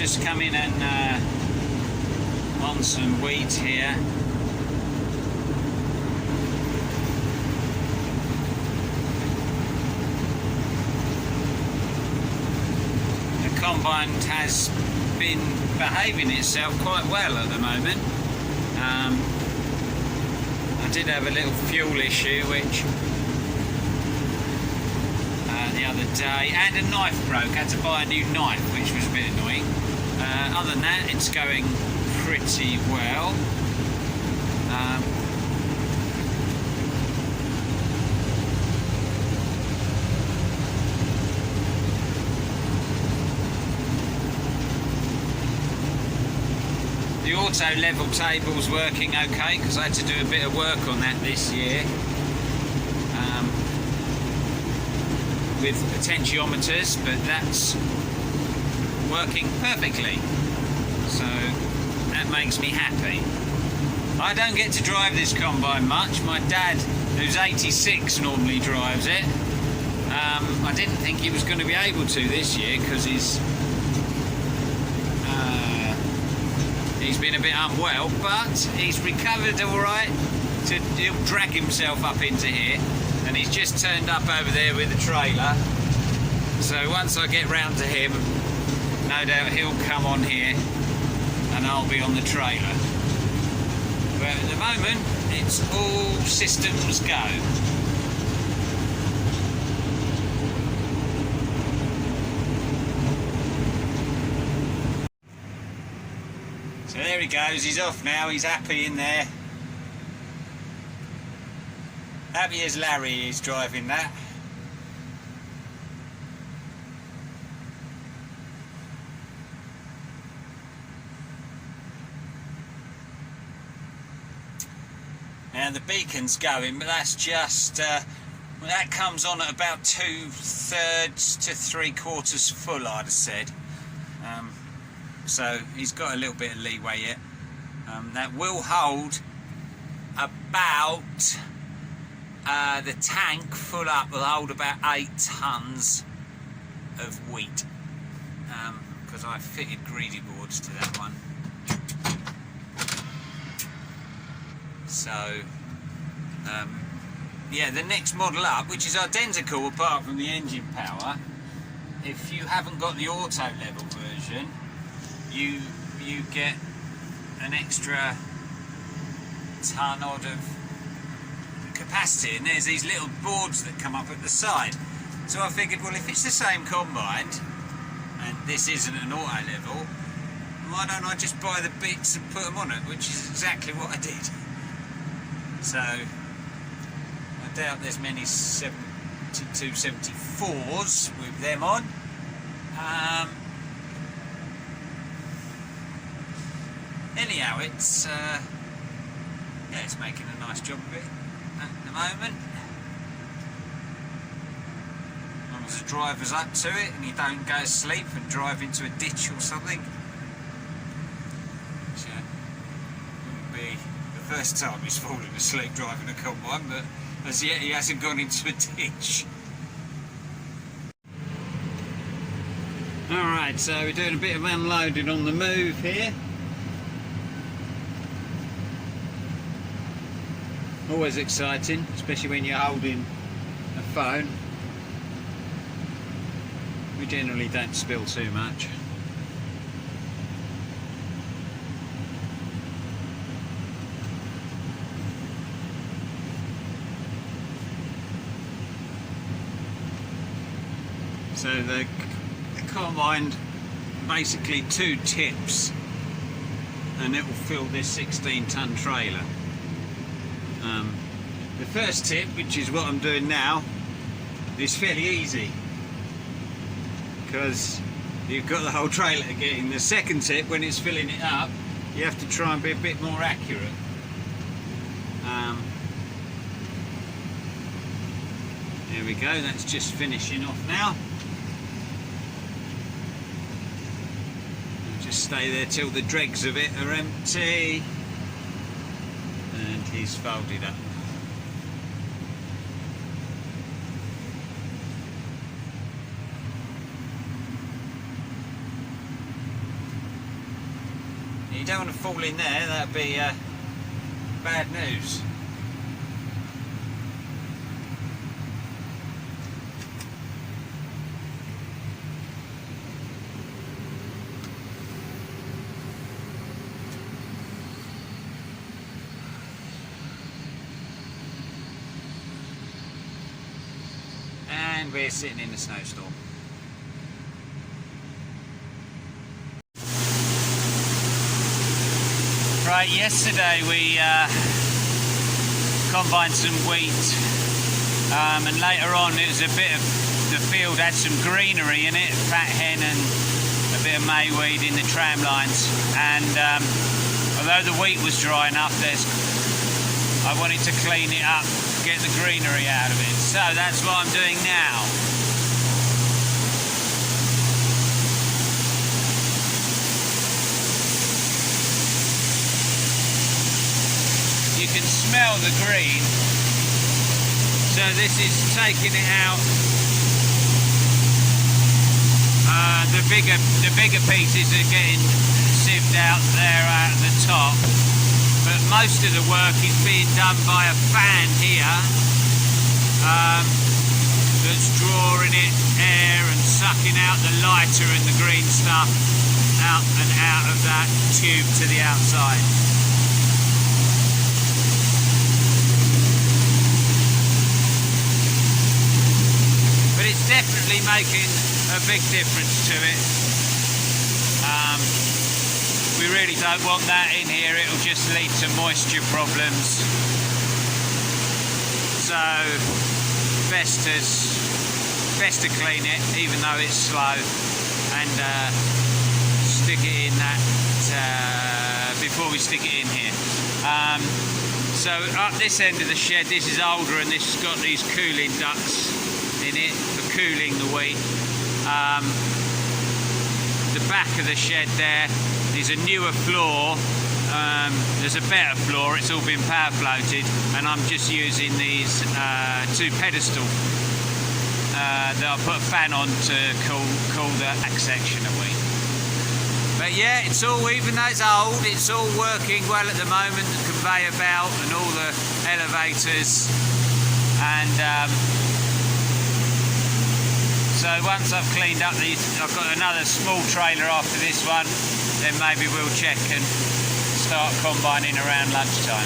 just come in and on some wheat here. The combine has been behaving itself quite well at the moment. I did have a little fuel issue which the other day, and a knife broke. Had to buy a new knife, which was a bit annoying. Other than that, it's going pretty well. The auto level table's working okay because I had to do a bit of work on that this year with potentiometers, but that's working perfectly, so that makes me happy. I don't get to drive this combine much. My dad, who's 86, normally drives it. I didn't think he was going to be able to this year because he's been a bit unwell, but he's recovered all right. He'll drag himself up into here, and he's just turned up over there with the trailer. So once I get round to him, no doubt he'll come on here and I'll be on the trailer. But at the moment, it's all systems go. So there he goes, he's off now, he's happy in there. Happy as Larry is driving that. Now the beacon's going, but that's just, that comes on at about 2/3 to 3/4 full, I'd have said. So he's got a little bit of leeway yet. That will hold about, the tank full up will hold about 8 tons of wheat, because I fitted greedy boards to that one. So yeah, the next model up, which is identical apart from the engine power, if you haven't got the auto level version, you get an extra ton odd of capacity, and there's these little boards that come up at the side. So I figured, well, if it's the same combine and this isn't an auto level, why don't I just buy the bits and put them on it, which is exactly what I did. So I doubt there's many 72, 74s with them on. Anyhow, it's yeah, it's making a nice job of it at the moment. As long as the driver's up to it and you don't go to sleep and drive into a ditch or something. Which wouldn't be the first time he's fallen asleep driving a combine, but as yet he hasn't gone into a ditch. Alright, so we're doing a bit of unloading on the move here. Always exciting, especially when you're holding a phone. We generally don't spill too much. So the combine, basically 2 tips, and it will fill this 16-ton trailer. The first tip, which is what I'm doing now, is fairly easy because you've got the whole trailer to get in. The second tip, when it's filling it up, you have to try and be a bit more accurate. There we go, that's just finishing off now. Just stay there till the dregs of it are empty. And he's folded up. You don't want to fall in there, that'd be bad news. And we're sitting in a snowstorm. Right, yesterday we combined some wheat, and later on it was a bit of the field had some greenery in it, fat hen and a bit of mayweed in the tram lines. And although the wheat was dry enough, I wanted to clean it up, get the greenery out of it. So that's what I'm doing now. You can smell the green, so this is taking it out. The bigger pieces are getting sieved out there at the top, but most of the work is being done by a fan here that's drawing it air and sucking out the lighter and the green stuff out and out of that tube to the outside. But it's definitely making a big difference to it. We really don't want that in here, it'll just lead to moisture problems. So best to clean it, even though it's slow, and stick it in that before we stick it in here. So up this end of the shed, this is older and this has got these cooling ducts in it for cooling the wheat. The back of the shed there is a newer floor. There's a better floor, it's all been power floated, and I'm just using these two pedestals that I'll put a fan on to cool the back section of wheat. But yeah, it's all, even though it's old, it's all working well at the moment. The conveyor belt and all the elevators, and so once I've cleaned up these, I've got another small trailer after this one, then maybe we'll check and start combining around lunchtime.